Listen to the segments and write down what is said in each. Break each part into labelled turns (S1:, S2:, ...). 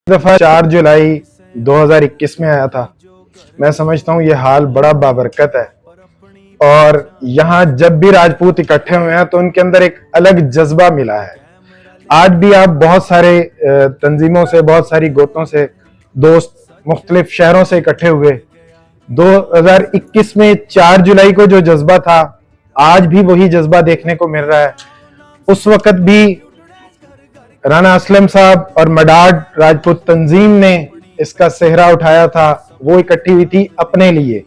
S1: دفعہ 4 جولائی 2021 میں آیا تھا. میں سمجھتا ہوں یہ حال بڑا بابرکت ہے، اور یہاں جب بھی راجپوت اکٹھے ہوئے ہیں تو ان کے اندر ایک الگ جذبہ ملا ہے. آج بھی آپ بہت سارے تنظیموں سے، بہت ساری گوتوں سے دوست مختلف شہروں سے اکٹھے ہوئے. 2021 میں 4 جولائی کو جو جذبہ تھا آج بھی وہی جذبہ دیکھنے کو مل رہا ہے. اس وقت بھی رانا اسلم صاحب اور مڈاڈ راجپوت تنظیم نے اس کا صحرا اٹھایا تھا، وہ اکٹھی ہوئی تھی اپنے لیے.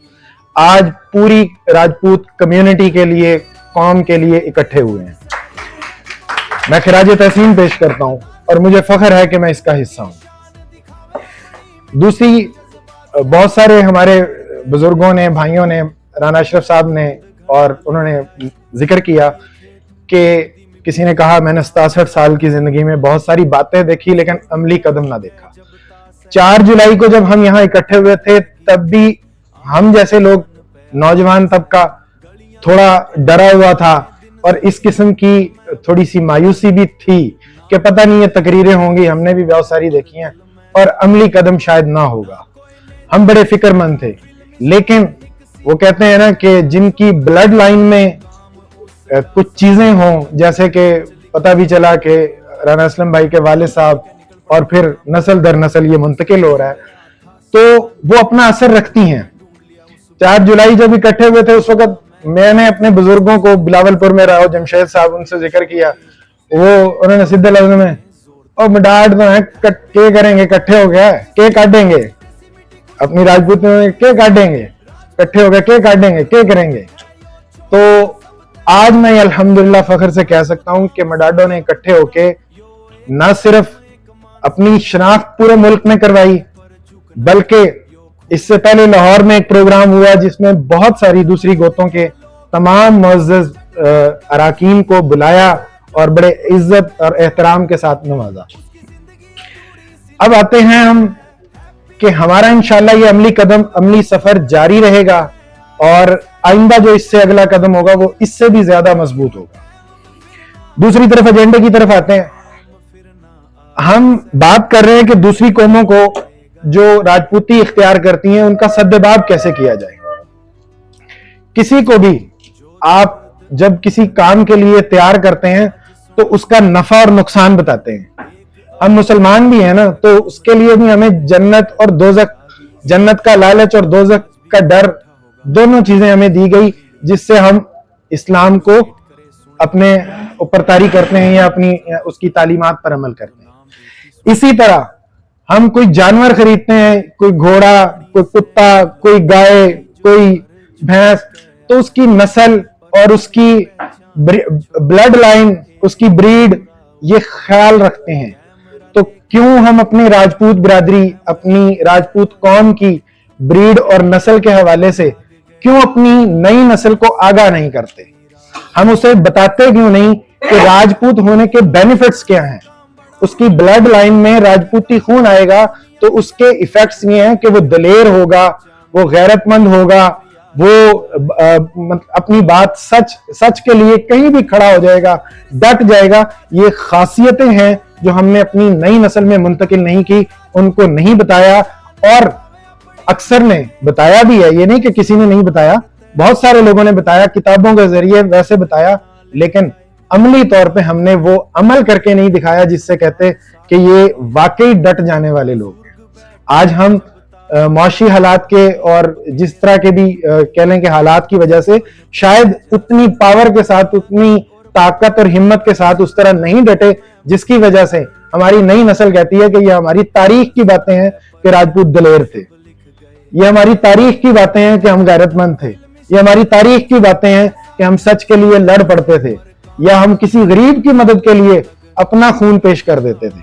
S1: آج پوری راجپوت کمیونٹی کے لیے، قوم کے لیے اکٹھے ہوئے ہیں. میں خراج تحسین پیش کرتا ہوں اور مجھے فخر ہے کہ میں اس کا حصہ ہوں. دوسری، بہت سارے ہمارے بزرگوں نے، بھائیوں نے، رانا اشرف صاحب نے، اور انہوں نے ذکر کیا کہ کسی نے کہا میں نے 67 سال کی زندگی میں بہت ساری باتیں دیکھی لیکن عملی قدم نہ دیکھا. 4 جولائی کو جب ہم یہاں اکٹھے ہوئے تھے تب بھی ہم جیسے لوگ، نوجوان طبقہ تھوڑا ڈرا ہوا تھا، اور اس قسم کی تھوڑی سی مایوسی بھی تھی کہ پتہ نہیں یہ تقریریں ہوں گی، ہم نے بھی بہت ساری دیکھی ہیں، اور عملی قدم شاید نہ ہوگا. ہم بڑے فکر مند تھے، لیکن وہ کہتے ہیں نا کہ جن کی بلڈ لائن میں کچھ چیزیں ہوں، جیسے کہ پتہ بھی چلا کہ رانا اسلم بھائی کے والد صاحب اور پھر نسل در نسل یہ منتقل ہو رہا ہے، تو وہ اپنا اثر رکھتی ہیں. 4 جولائی جب اکٹھے ہوئے تھے اس وقت میں نے اپنے بزرگوں کو بلاول پور میں راؤ جمشید صاحب، ان سے ذکر کیا. انہوں نے سیدھے لفظ میں اور مڈاڈ تو ہیں کے کریں گے، اکٹھے ہو گیا کے کاٹیں گے، اپنی راجپوت میں کے کاٹیں گے، اکٹھے ہو گئے کے کاٹیں گے، کے کریں گے. تو آج میں الحمدللہ فخر سے کہہ سکتا ہوں کہ مڈاڈوں نے اکٹھے ہو کے نہ صرف اپنی شناخت پورے ملک میں کروائی، بلکہ اس سے پہلے لاہور میں ایک پروگرام ہوا جس میں بہت ساری دوسری گوتوں کے تمام معزز اراکین کو بلایا اور بڑے عزت اور احترام کے ساتھ نوازا. اب آتے ہیں ہم کہ ہمارا انشاءاللہ یہ عملی قدم، عملی سفر جاری رہے گا، اور آئندہ جو اس سے اگلا قدم ہوگا وہ اس سے بھی زیادہ مضبوط ہوگا. دوسری طرف ایجنڈے کی طرف آتے ہیں. ہم بات کر رہے ہیں کہ دوسری قوموں کو جو راجپوتی اختیار کرتی ہیں ان کا سدباب کیسے کیا جائے. کسی کو بھی آپ جب کسی کام کے لیے تیار کرتے ہیں تو اس کا نفع اور نقصان بتاتے ہیں. ہم مسلمان بھی ہیں نا، تو اس کے لیے بھی ہمیں جنت اور دوزخ، جنت کا لالچ اور دوزخ کا ڈر، دونوں چیزیں ہمیں دی گئی جس سے ہم اسلام کو اپنے اوپر طاری کرتے ہیں یا اپنی اس کی تعلیمات پر عمل کرتے ہیں. اسی طرح ہم کوئی جانور خریدتے ہیں، کوئی گھوڑا، کوئی کتا، کوئی گائے، کوئی بھینس، تو اس کی نسل اور اس کی بلڈ لائن، اس کی بریڈ، یہ خیال رکھتے ہیں. تو کیوں ہم اپنی راجپوت برادری، اپنی راجپوت قوم کی بریڈ اور نسل کے حوالے سے کیوں اپنی نئی نسل کو آگاہ نہیں کرتے؟ ہم اسے بتاتے کیوں نہیں کہ راجپوت ہونے کے بینیفٹس کیا ہیں؟ اس کی بلڈ لائن میں راجپوتی خون آئے گا تو اس کے ایفیکٹس یہ ہیں کہ وہ دلیر ہوگا، وہ غیرت مند ہوگا، وہ اپنی بات سچ کے لیے کہیں بھی کھڑا ہو جائے گا، ڈٹ جائے گا. یہ خاصیتیں ہیں جو ہم نے اپنی نئی نسل میں منتقل نہیں کی، ان کو نہیں بتایا، اور اکثر نے بتایا بھی ہے. یہ نہیں کہ کسی نے نہیں بتایا، بہت سارے لوگوں نے بتایا، کتابوں کے ذریعے ویسے بتایا، لیکن عملی طور پہ ہم نے وہ عمل کر کے نہیں دکھایا جس سے کہتے کہ یہ واقعی ڈٹ جانے والے لوگ ہیں. آج ہم معاشی حالات کے اور جس طرح کے بھی کہہ لیں کہ حالات کی وجہ سے شاید اتنی پاور کے ساتھ، اتنی طاقت اور ہمت کے ساتھ اس طرح نہیں ڈٹے، جس کی وجہ سے ہماری نئی نسل کہتی ہے کہ یہ ہماری تاریخ کی باتیں ہیں کہ راجپوت دلیر تھے، یہ ہماری تاریخ کی باتیں ہیں کہ ہم غیرت مند تھے، یہ ہماری تاریخ کی باتیں ہیں کہ ہم سچ کے لیے لڑ پڑتے تھے، یا ہم کسی غریب کی مدد کے لیے اپنا خون پیش کر دیتے تھے.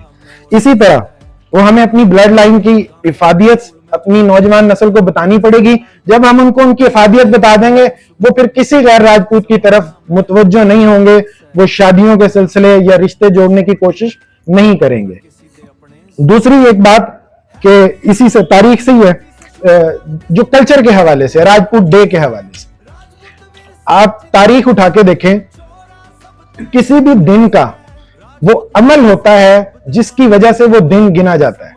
S1: اسی طرح وہ ہمیں اپنی بلڈ لائن کی افادیت اپنی نوجوان نسل کو بتانی پڑے گی. جب ہم ان کو ان کی افادیت بتا دیں گے، وہ پھر کسی غیر راجپوت کی طرف متوجہ نہیں ہوں گے، وہ شادیوں کے سلسلے یا رشتے جوڑنے کی کوشش نہیں کریں گے. دوسری ایک بات کہ اسی سے تاریخ سے ہی ہے، جو کلچر کے حوالے سے، راجپوت ڈے کے حوالے سے آپ تاریخ اٹھا کے دیکھیں، کسی بھی دن کا وہ عمل ہوتا ہے جس کی وجہ سے وہ دن گنا جاتا ہے.